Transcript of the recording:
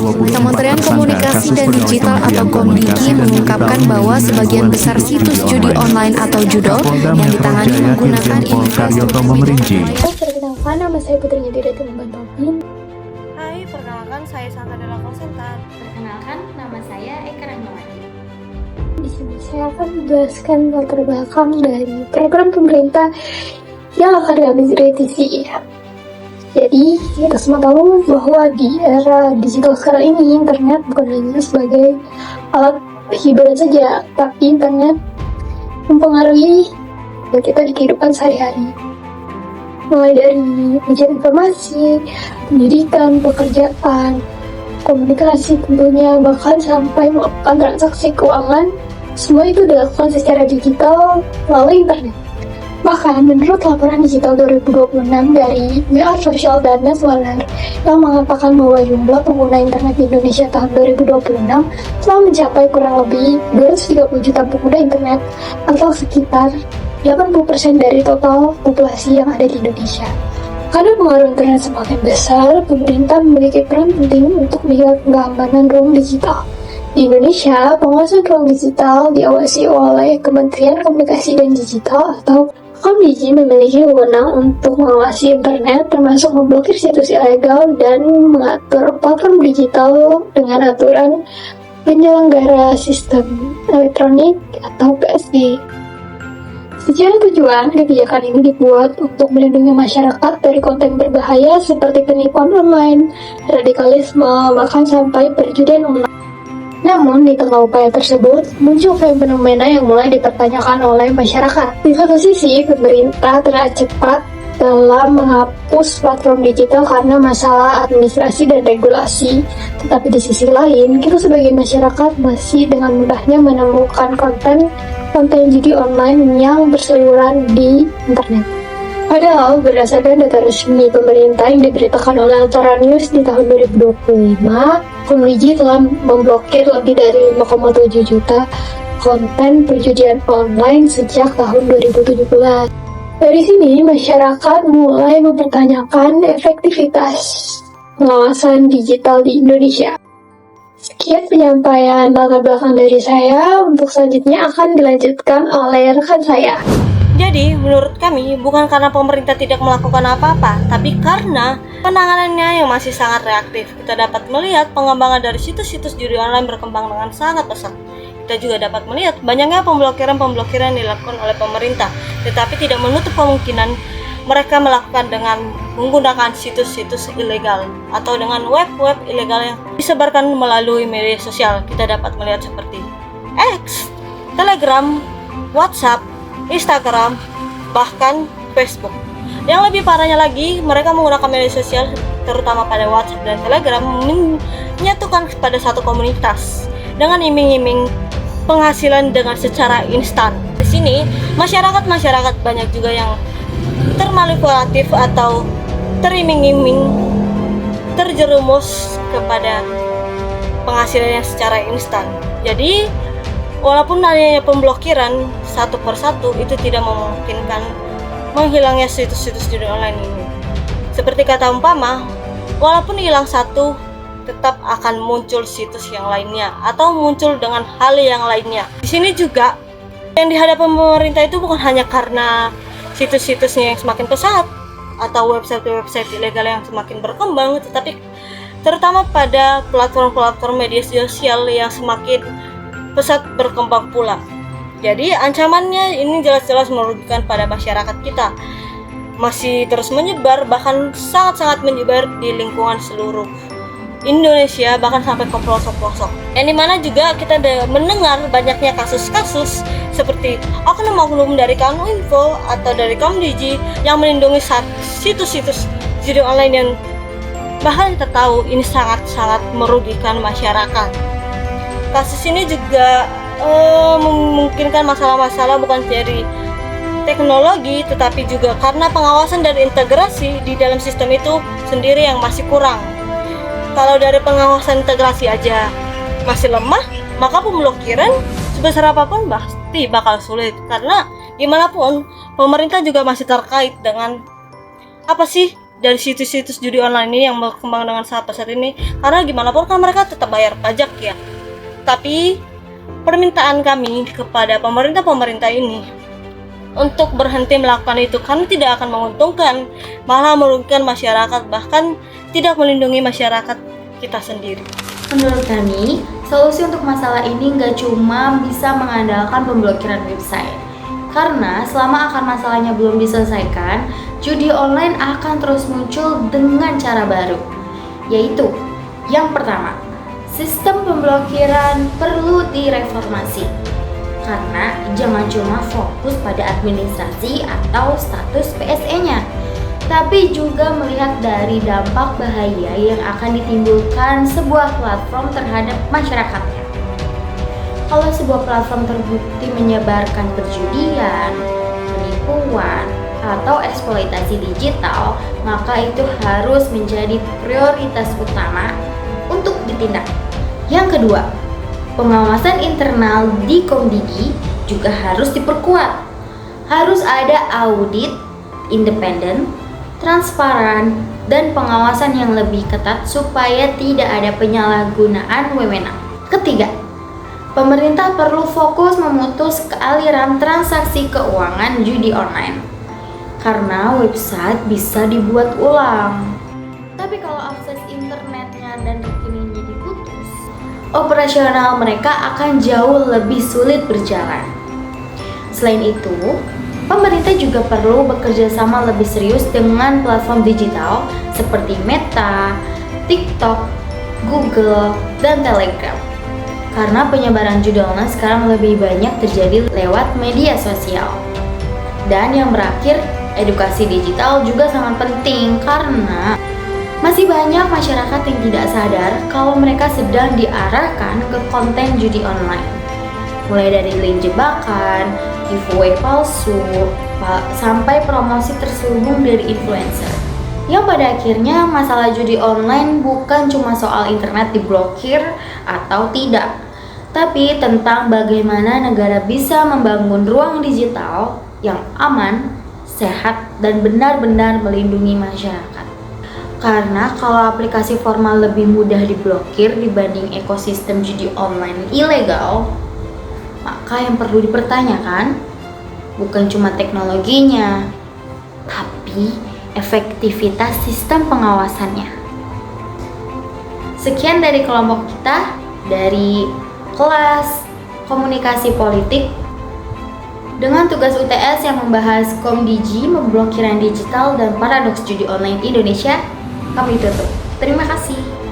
Kementerian Komunikasi dan Digital atau Komdigi mengungkapkan bahwa sebagian besar situs judi online atau judol yang ditangani menggunakan infrastruktur. Perkenalkan, nama saya Putri Nyadira Timbangan Tobin. Hai, perkenalkan saya Santa Dela Center. Perkenalkan, nama saya Eka Rahmawati. Di sini saya akan menjelaskan latar belakang dari program pemerintah yang akan diambil revisi. Jadi, kita semua tahu bahwa di era digital sekarang ini, internet bukan hanya sebagai alat hiburan saja, tapi internet mempengaruhi kita di kehidupan sehari-hari. Mulai dari mencari informasi, pendidikan, pekerjaan, komunikasi tentunya, bahkan sampai melakukan transaksi keuangan, semua itu dilakukan secara digital melalui internet. Bahkan menurut laporan digital 2026 dari We Are Social dan Netweller yang mengatakan bahwa jumlah pengguna internet di Indonesia tahun 2026 telah mencapai kurang lebih 230 juta pengguna internet atau sekitar 80% dari total populasi yang ada di Indonesia. Karena pengaruh internet semakin besar, pemerintah memiliki peran penting untuk melihat keamanan ruang digital. Di Indonesia, pengawasan ruang digital diawasi oleh Kementerian Komunikasi dan Digital atau Komdigi memiliki wewenang untuk mengawasi internet, termasuk memblokir situs ilegal dan mengatur platform digital dengan aturan penyelenggara sistem elektronik atau PSD. Secara tujuan, kebijakan ini dibuat untuk melindungi masyarakat dari konten berbahaya seperti penipuan online, radikalisme, bahkan sampai perjudian online. Namun, di tengah upaya tersebut, muncul fenomena yang mulai dipertanyakan oleh masyarakat. Di satu sisi, pemerintah telah cepat dalam menghapus platform digital karena masalah administrasi dan regulasi. Tetapi di sisi lain, kita sebagai masyarakat masih dengan mudahnya menemukan konten judi online yang berseliweran di internet. Padahal berdasarkan data resmi pemerintah yang diberitakan oleh Antara News di tahun 2025, Komdigi telah memblokir lebih dari 5,7 juta konten perjudian online sejak tahun 2017. Dari sini, masyarakat mulai mempertanyakan efektivitas pengawasan digital di Indonesia. Sekian penyampaian latar belakang dari saya, untuk selanjutnya akan dilanjutkan oleh rekan saya. Jadi, menurut kami, bukan karena pemerintah tidak melakukan apa-apa, tapi karena penanganannya yang masih sangat reaktif. Kita dapat melihat pengembangan dari situs-situs judi online berkembang dengan sangat pesat. Kita juga dapat melihat banyaknya pemblokiran yang dilakukan oleh pemerintah, tetapi tidak menutup kemungkinan mereka melakukan dengan menggunakan situs-situs ilegal atau dengan web-web ilegal yang disebarkan melalui media sosial. Kita dapat melihat seperti X, Telegram, WhatsApp, Instagram, bahkan Facebook. Yang lebih parahnya lagi, mereka menggunakan media sosial terutama pada WhatsApp dan Telegram menyatukan pada satu komunitas dengan iming-iming penghasilan dengan secara instan. Di sini, masyarakat banyak juga yang termanipulatif atau teriming-iming, terjerumus kepada penghasilan yang secara instan. Jadi, walaupun adanya pemblokiran satu persatu, itu tidak memungkinkan menghilangnya situs-situs judi online ini. Seperti kata umpama, walaupun hilang satu, tetap akan muncul situs yang lainnya atau muncul dengan hal yang lainnya. Di sini juga yang dihadapi pemerintah itu bukan hanya karena situs-situsnya yang semakin pesat atau website-website ilegal yang semakin berkembang, tetapi terutama pada platform-platform media sosial yang semakin pesat berkembang pula. Jadi ancamannya ini jelas-jelas merugikan pada masyarakat kita. Masih terus menyebar, bahkan sangat-sangat menyebar di lingkungan seluruh Indonesia, bahkan sampai ke pelosok-pelosok. Yang dimana juga kita mendengar banyaknya kasus-kasus seperti oknum-oknum dari Kominfo atau dari Komdigi yang melindungi situs-situs judi online yang bahkan kita tahu ini sangat-sangat merugikan masyarakat. Kasus ini juga memungkinkan masalah-masalah bukan dari teknologi, tetapi juga karena pengawasan dan integrasi di dalam sistem itu sendiri yang masih kurang. Kalau dari pengawasan integrasi aja masih lemah, maka pemblokiran sebesar apapun pasti bakal sulit. Karena gimana pun pemerintah juga masih terkait dengan apa sih dari situs-situs judi online ini yang berkembang dengan sangat pesat ini, karena gimana pun kan mereka tetap bayar pajak ya. Tapi permintaan kami kepada pemerintah ini untuk berhenti melakukan itu, karena tidak akan menguntungkan, malah merugikan masyarakat, bahkan tidak melindungi masyarakat kita sendiri. Menurut kami, solusi untuk masalah ini nggak cuma bisa mengandalkan pemblokiran website. Karena selama akar masalahnya belum diselesaikan, judi online akan terus muncul dengan cara baru. Yaitu, yang pertama, sistem pemblokiran perlu direformasi. Karena jangan cuma fokus pada administrasi atau status PSE-nya, tapi juga melihat dari dampak bahaya yang akan ditimbulkan sebuah platform terhadap masyarakatnya. Kalau sebuah platform terbukti menyebarkan perjudian, penipuan, atau eksploitasi digital, maka itu harus menjadi prioritas utama untuk ditindak. Yang kedua, pengawasan internal di Komdigi juga harus diperkuat. Harus ada audit independen, transparan, dan pengawasan yang lebih ketat supaya tidak ada penyalahgunaan wewenang. Ketiga, pemerintah perlu fokus memutus aliran transaksi keuangan judi online. Karena website bisa dibuat ulang. Tapi kalau akses internetnya dan rekeningnya diputus, operasional mereka akan jauh lebih sulit berjalan. Selain itu, pemerintah juga perlu bekerja sama lebih serius dengan platform digital seperti Meta, TikTok, Google, dan Telegram. Karena penyebaran judi online sekarang lebih banyak terjadi lewat media sosial. Dan yang berakhir, edukasi digital juga sangat penting karena masih banyak masyarakat yang tidak sadar kalau mereka sedang diarahkan ke konten judi online. Mulai dari link jebakan, giveaway palsu, sampai promosi terselubung dari influencer. Yang pada akhirnya masalah judi online bukan cuma soal internet diblokir atau tidak, tapi tentang bagaimana negara bisa membangun ruang digital yang aman, sehat, dan benar-benar melindungi masyarakat. Karena kalau aplikasi formal lebih mudah diblokir dibanding ekosistem judi online ilegal, maka yang perlu dipertanyakan bukan cuma teknologinya, tapi efektivitas sistem pengawasannya. Sekian dari kelompok kita dari kelas komunikasi politik dengan tugas UTS yang membahas Komdigi, pemblokiran digital dan paradoks judi online Indonesia. Kami tutup. Terima kasih.